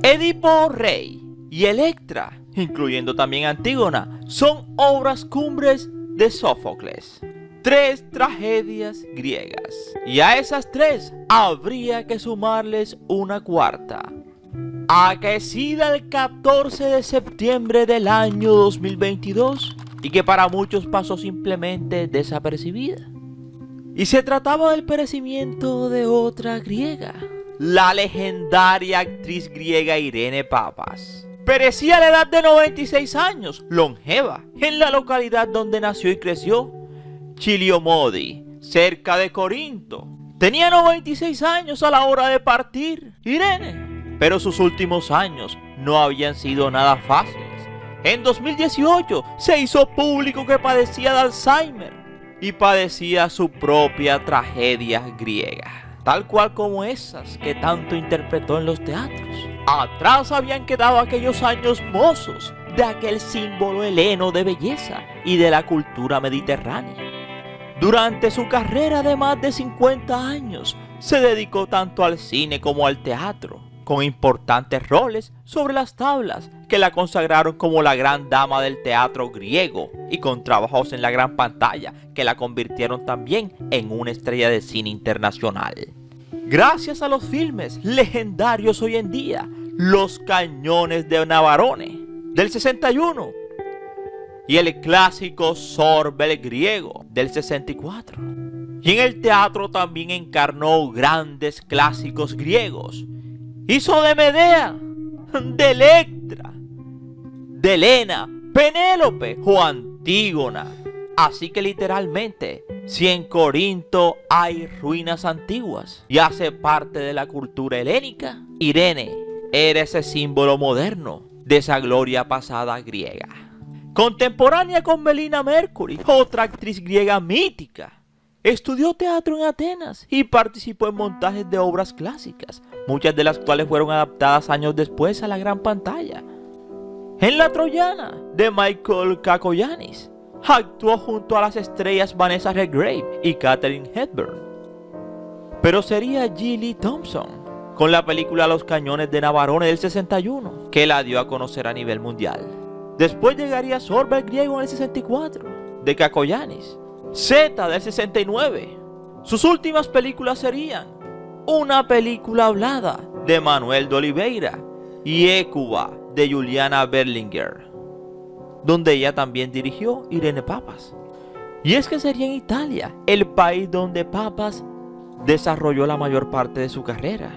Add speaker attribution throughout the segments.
Speaker 1: Edipo Rey y Electra, incluyendo también Antígona, son obras cumbres de Sófocles. 3 tragedias griegas. Y a esas 3 habría que sumarles una cuarta, acaecida el 14 de septiembre del año 2022 y que para muchos pasó simplemente desapercibida. Y se trataba del perecimiento de otra griega, la legendaria actriz griega Irene Papas. Perecía a la edad de 96 años, longeva, en la localidad donde nació y creció, Chiliomodi, cerca de Corinto. Tenía 96 años a la hora de partir, Irene, pero sus últimos años no habían sido nada fáciles. En 2018 se hizo público que padecía de Alzheimer y padecía su propia tragedia griega, tal cual como esas que tanto interpretó en los teatros. Atrás habían quedado aquellos años mozos de aquel símbolo heleno de belleza y de la cultura mediterránea. Durante su carrera de más de 50 años, se dedicó tanto al cine como al teatro, con importantes roles sobre las tablas que la consagraron como la gran dama del teatro griego y con trabajos en la gran pantalla que la convirtieron también en una estrella de cine internacional. Gracias a los filmes legendarios hoy en día, Los Cañones de Navarone, del 61, y el clásico Sorbel griego del 64. Y en el teatro también encarnó grandes clásicos griegos. Hizo de Medea, de Electra, de Helena, Penélope o Antígona. Así que literalmente, si en Corinto hay ruinas antiguas y hace parte de la cultura helénica, Irene era ese símbolo moderno de esa gloria pasada griega. Contemporánea con Melina Mercury, otra actriz griega mítica. Estudió teatro en Atenas y participó en montajes de obras clásicas, muchas de las cuales fueron adaptadas años después a la gran pantalla. En La Troyana, de Michael Kakoyannis, actuó junto a las estrellas Vanessa Redgrave y Katharine Hepburn. Pero sería Lily Thompson con la película Los Cañones de Navarone del 61 que la dio a conocer a nivel mundial. Después llegaría Sorbel griego en el 64, de Kakoyannis, Zeta del 69. Sus últimas películas serían Una película hablada, de Manuel de Oliveira, y Hécuba, de Juliana Berlinger, donde ella también dirigió Irene Papas. Y es que sería en Italia, el país donde Papas desarrolló la mayor parte de su carrera.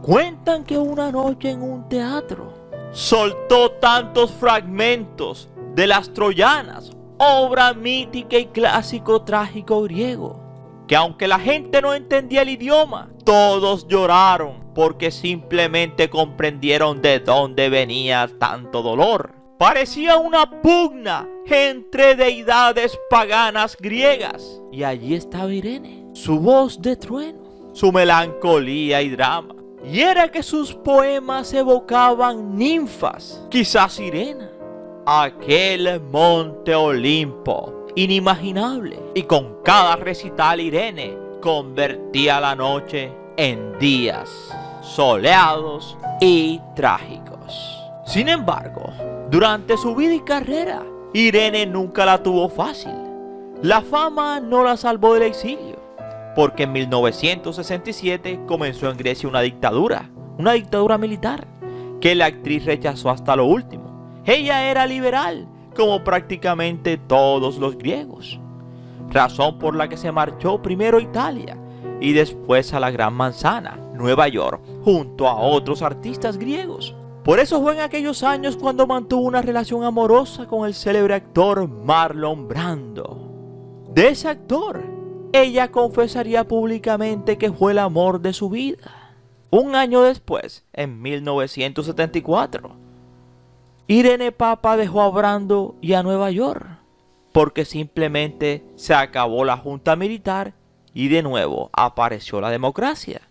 Speaker 1: Cuentan que una noche en un teatro soltó tantos fragmentos de Las Troyanas, obra mítica y clásico trágico griego, que aunque la gente no entendía el idioma, todos lloraron porque simplemente comprendieron de dónde venía tanto dolor. Parecía una pugna entre deidades paganas griegas. Y allí estaba Irene, su voz de trueno, su melancolía y drama. Y era que sus poemas evocaban ninfas, quizás sirena, aquel monte Olimpo inimaginable. Y con cada recital Irene convertía la noche en días soleados y trágicos. Sin embargo, durante su vida y carrera, Irene nunca la tuvo fácil. La fama no la salvó del exilio, porque en 1967 comenzó en Grecia una dictadura militar, que la actriz rechazó hasta lo último. Ella era liberal, como prácticamente todos los griegos, razón por la que se marchó primero a Italia y después a la Gran Manzana, Nueva York, junto a otros artistas griegos. Por eso fue en aquellos años cuando mantuvo una relación amorosa con el célebre actor Marlon Brando. De ese actor, ella confesaría públicamente que fue el amor de su vida. Un año después, en 1974, Irene Papas dejó a Brando y a Nueva York, porque simplemente se acabó la junta militar y de nuevo apareció la democracia.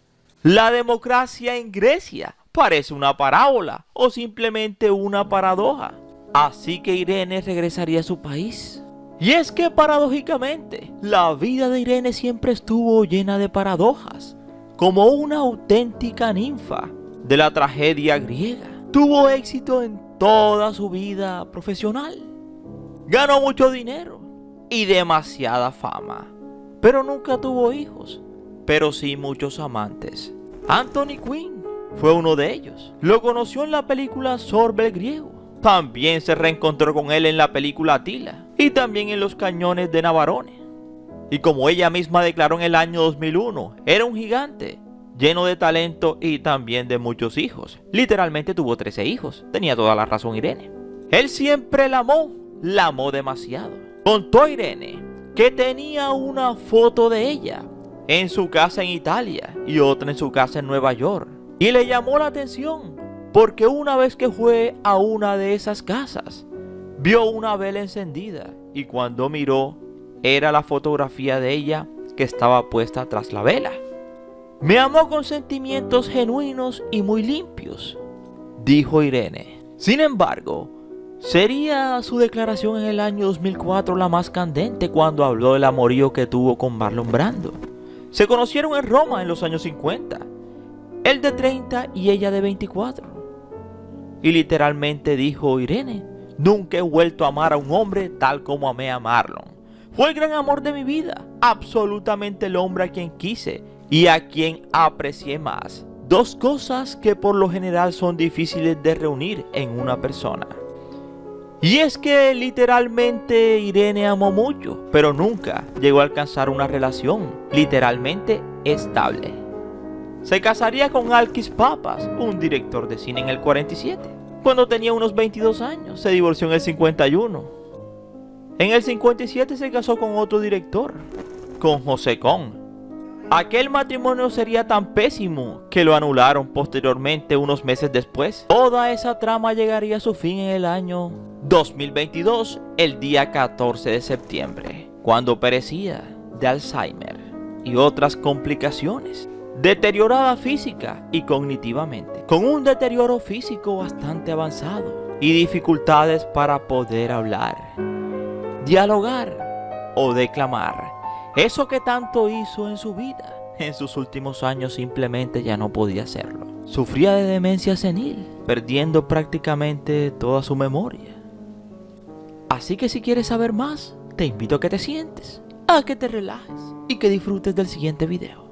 Speaker 1: La democracia en Grecia parece una parábola o simplemente una paradoja. Así que Irene regresaría a su país Y es que paradójicamente, la vida de Irene siempre estuvo llena de paradojas, como una auténtica ninfa de la tragedia griega. Tuvo éxito en toda su vida profesional, ganó mucho dinero y demasiada fama, pero nunca tuvo hijos, pero sí muchos amantes. Anthony Quinn fue uno de ellos. Lo conoció en la película Sorbe el Griego. También se reencontró con él en la película Atila y también en Los Cañones de Navarone. Y como ella misma declaró en el año 2001, era un gigante, lleno de talento y también de muchos hijos. Literalmente tuvo 13 hijos. Tenía toda la razón Irene. Él siempre la amó demasiado. Contó a Irene que tenía una foto de ella en su casa en Italia y otra en su casa en Nueva York. Y le llamó la atención porque una vez que fue a una de esas casas, vio una vela encendida y cuando miró, era la fotografía de ella que estaba puesta tras la vela. Me amó con sentimientos genuinos y muy limpios, dijo Irene. Sin embargo, sería su declaración en el año 2004 la más candente cuando habló del amorío que tuvo con Marlon Brando. Se conocieron en Roma en los años 50, él de 30 y ella de 24. Y literalmente dijo Irene: nunca he vuelto a amar a un hombre tal como amé a Marlon. Fue el gran amor de mi vida, absolutamente el hombre a quien quise y a quien aprecié más. Dos cosas que por lo general son difíciles de reunir en una persona. Y es que literalmente Irene amó mucho, pero nunca llegó a alcanzar una relación literalmente estable. Se casaría con Alkis Papas, un director de cine, en el 47. Cuando tenía unos 22 años, se divorció en el 51. En el 57 se casó con otro director, con José Con. Aquel matrimonio sería tan pésimo que lo anularon posteriormente unos meses después. Toda esa trama llegaría a su fin en el año 2022, el día 14 de septiembre, cuando perecía de Alzheimer y otras complicaciones. Deteriorada física y cognitivamente, con un deterioro físico bastante avanzado y dificultades para poder hablar, dialogar o declamar. Eso que tanto hizo en su vida, en sus últimos años simplemente ya no podía hacerlo. Sufría de demencia senil, perdiendo prácticamente toda su memoria. Así que si quieres saber más, te invito a que te sientes, a que te relajes y que disfrutes del siguiente video.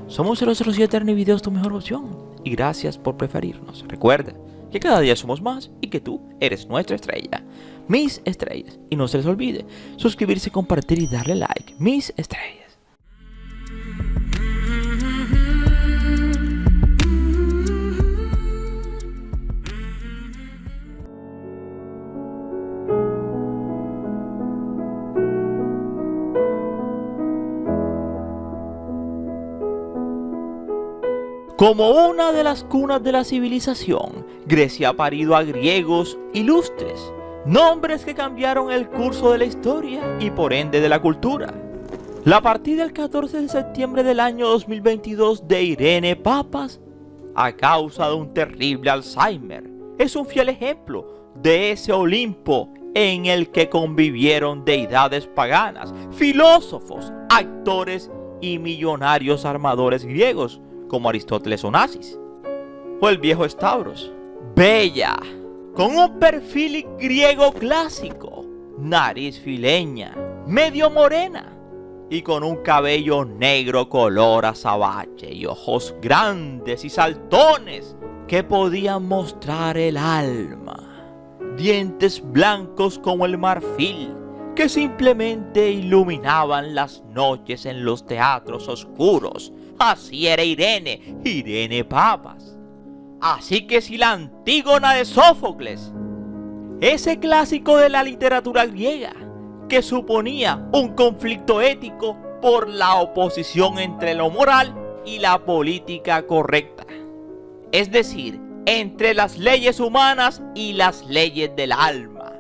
Speaker 1: Somos 007 Ernie-Videos, tu mejor opción, y gracias por preferirnos. Recuerda que cada día somos más y que tú eres nuestra estrella, mis estrellas. Y no se les olvide suscribirse, compartir y darle like, mis estrellas. Como una de las cunas de la civilización, Grecia ha parido a griegos ilustres, nombres que cambiaron el curso de la historia y por ende de la cultura. La partida el 14 de septiembre del año 2022 de Irene Papas, a causa de un terrible Alzheimer, es un fiel ejemplo de ese Olimpo en el que convivieron deidades paganas, filósofos, actores y millonarios armadores griegos, como Aristóteles o Nasis, o el viejo Stavros. Bella, con un perfil griego clásico, nariz fileña, medio morena, y con un cabello negro color azabache y ojos grandes y saltones que podían mostrar el alma, dientes blancos como el marfil, que simplemente iluminaban las noches en los teatros oscuros. Así era Irene Papas. Así que si la Antígona de Sófocles, ese clásico de la literatura griega, que suponía un conflicto ético por la oposición entre lo moral y la política correcta, es decir, entre las leyes humanas y las leyes del alma.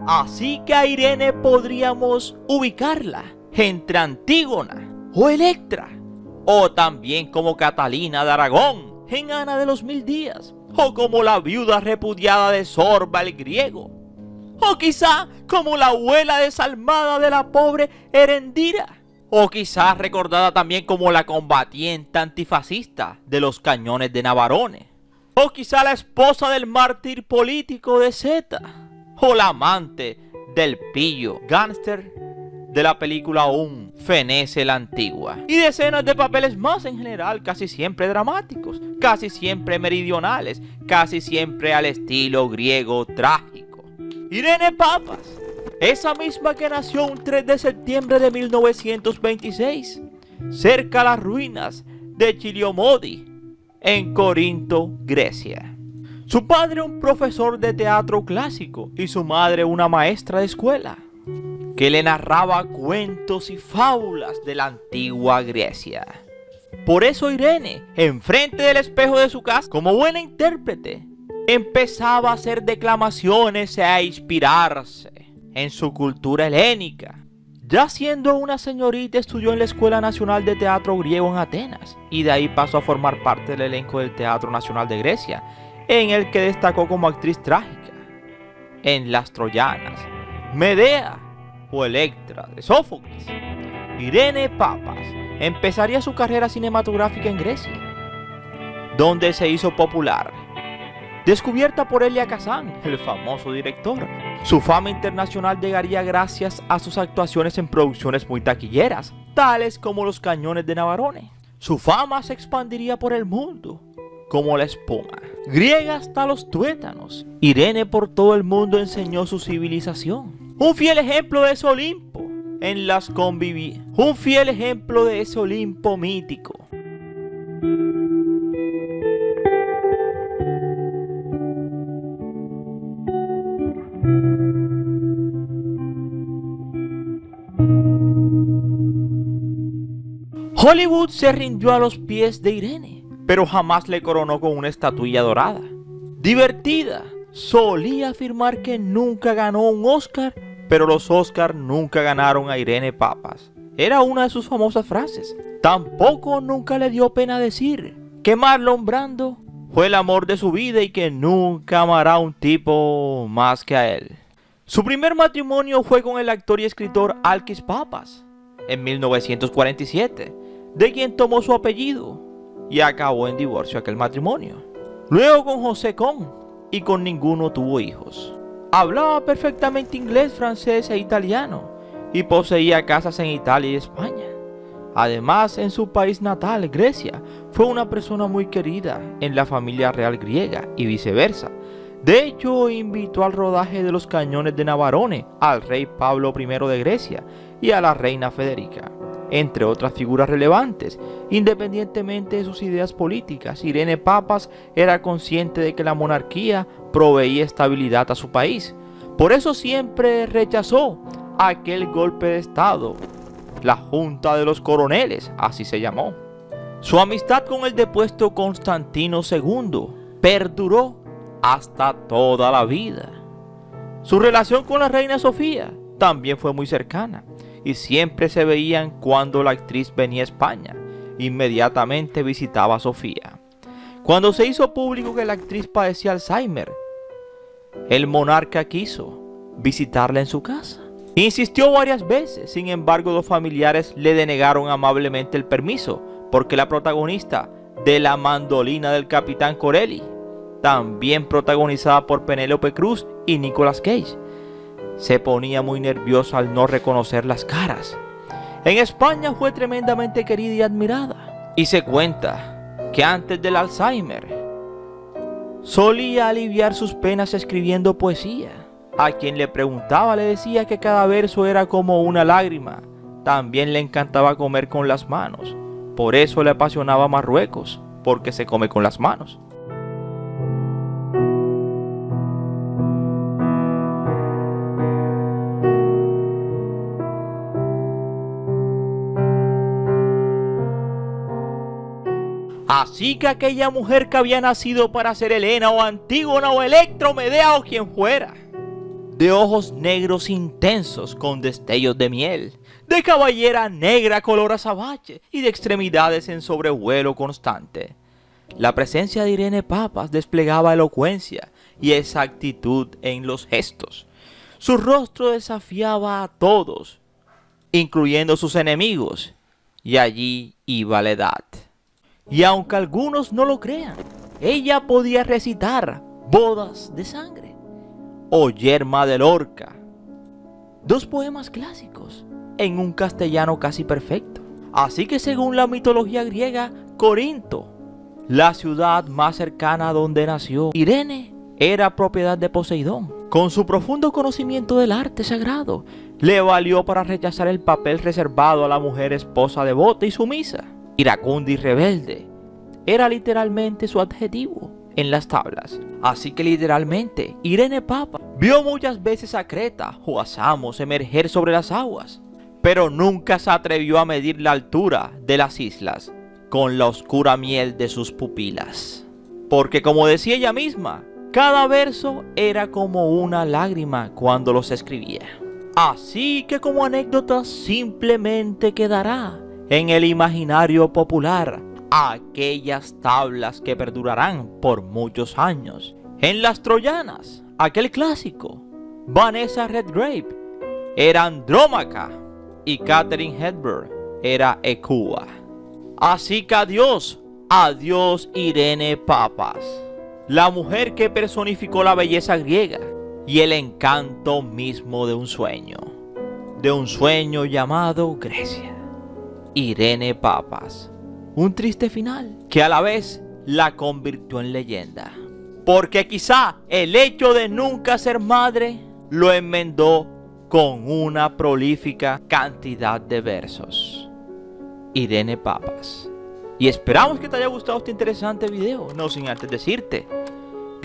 Speaker 1: Así que a Irene podríamos ubicarla entre Antígona o Electra, o también como Catalina de Aragón en Ana de los 1000 días, o como la viuda repudiada de Sorba el Griego. O quizá como la abuela desalmada de la pobre Erendira. O quizá recordada también como la combatiente antifascista de los cañones de Navarone. O quizá la esposa del mártir político de Zeta. O la amante del pillo gángster de la película Fenece la Antigua. Y decenas de papeles más en general, casi siempre dramáticos, casi siempre meridionales, casi siempre al estilo griego trágico. Irene Papas, esa misma que nació un 3 de septiembre de 1926, cerca a las ruinas de Chiliomodi, en Corinto, Grecia. Su padre un profesor de teatro clásico y su madre una maestra de escuela, que le narraba cuentos y fábulas de la antigua Grecia. Por eso Irene, enfrente del espejo de su casa, como buena intérprete, empezaba a hacer declamaciones y a inspirarse en su cultura helénica. Ya siendo una señorita, estudió en la Escuela Nacional de Teatro Griego en Atenas, y de ahí pasó a formar parte del elenco del Teatro Nacional de Grecia, en el que destacó como actriz trágica en Las Troyanas, Medea o Electra de Sófocles. Irene Papas empezaría su carrera cinematográfica en Grecia, donde se hizo popular, descubierta por Elia Kazan, el famoso director. Su fama internacional llegaría gracias a sus actuaciones en producciones muy taquilleras, tales como Los Cañones de Navarone. Su fama se expandiría por el mundo como la espuma. Griega hasta los tuétanos, Irene por todo el mundo enseñó su civilización. Un fiel ejemplo de ese Olimpo en las un fiel ejemplo de ese Olimpo mítico. Hollywood se rindió a los pies de Irene, pero jamás le coronó con una estatuilla dorada. Divertida, solía afirmar que nunca ganó un Oscar, pero los Oscars nunca ganaron a Irene Papas. Era una de sus famosas frases. Tampoco nunca le dio pena decir que Marlon Brando fue el amor de su vida y que nunca amará a un tipo más que a él. Su primer matrimonio fue con el actor y escritor Alkis Papas en 1947, de quien tomó su apellido, y acabó en divorcio aquel matrimonio. Luego con José Con, y con ninguno tuvo hijos. Hablaba perfectamente inglés, francés e italiano, y poseía casas en Italia y España. Además, en su país natal, Grecia, fue una persona muy querida en la familia real griega y viceversa. De hecho, invitó al rodaje de Los Cañones de Navarone al rey Pablo I de Grecia y a la reina Federica, entre otras figuras relevantes. Independientemente de sus ideas políticas, Irene Papas era consciente de que la monarquía proveía estabilidad a su país. Por eso siempre rechazó aquel golpe de estado, la Junta de los Coroneles, así se llamó. Su amistad con el depuesto Constantino II perduró hasta toda la vida. Su relación con la reina Sofía también fue muy cercana, y siempre se veían cuando la actriz venía a España. Inmediatamente visitaba a Sofía. Cuando se hizo público que la actriz padecía Alzheimer, el monarca quiso visitarla en su casa. Insistió varias veces, sin embargo los familiares le denegaron amablemente el permiso, porque la protagonista de La mandolina del capitán Corelli, también protagonizada por Penélope Cruz y Nicolas Cage, se ponía muy nerviosa al no reconocer las caras. En España fue tremendamente querida y admirada, y se cuenta que antes del Alzheimer solía aliviar sus penas escribiendo poesía. A quien le preguntaba le decía que cada verso era como una lágrima. También le encantaba comer con las manos, por eso le apasionaba Marruecos, porque se come con las manos. Así que aquella mujer que había nacido para ser Helena o Antígona o Electra o Medea o quien fuera, de ojos negros intensos con destellos de miel, de cabellera negra color azabache y de extremidades en sobrevuelo constante, la presencia de Irene Papas desplegaba elocuencia y exactitud en los gestos. Su rostro desafiaba a todos, incluyendo sus enemigos, y allí iba la edad. Y aunque algunos no lo crean, ella podía recitar Bodas de Sangre o Yerma de Lorca, dos poemas clásicos en un castellano casi perfecto. Así que según la mitología griega, Corinto, la ciudad más cercana a donde nació Irene, era propiedad de Poseidón. Con su profundo conocimiento del arte sagrado, le valió para rechazar el papel reservado a la mujer esposa devota y sumisa. Iracunda y rebelde era literalmente su adjetivo en las tablas. Así que literalmente, Irene Papas vio muchas veces a Creta o a Samos emerger sobre las aguas, pero nunca se atrevió a medir la altura de las islas con la oscura miel de sus pupilas. Porque como decía ella misma, cada verso era como una lágrima cuando los escribía. Así que como anécdota simplemente quedará en el imaginario popular aquellas tablas que perdurarán por muchos años. En las troyanas, aquel clásico, Vanessa Redgrave era Andrómaca y Katharine Hepburn era Ecua. Así que adiós Irene Papas, la mujer que personificó la belleza griega y el encanto mismo de un sueño llamado Grecia. Irene Papas, un triste final que a la vez la convirtió en leyenda, porque quizá el hecho de nunca ser madre lo enmendó con una prolífica cantidad de versos. Irene Papas. Y esperamos que te haya gustado este interesante video, no sin antes decirte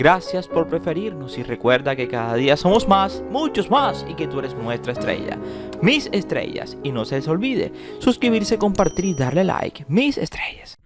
Speaker 1: gracias por preferirnos y recuerda que cada día somos más, muchos más, y que tú eres nuestra estrella, mis estrellas. Y no se les olvide suscribirse, compartir y darle like, mis estrellas.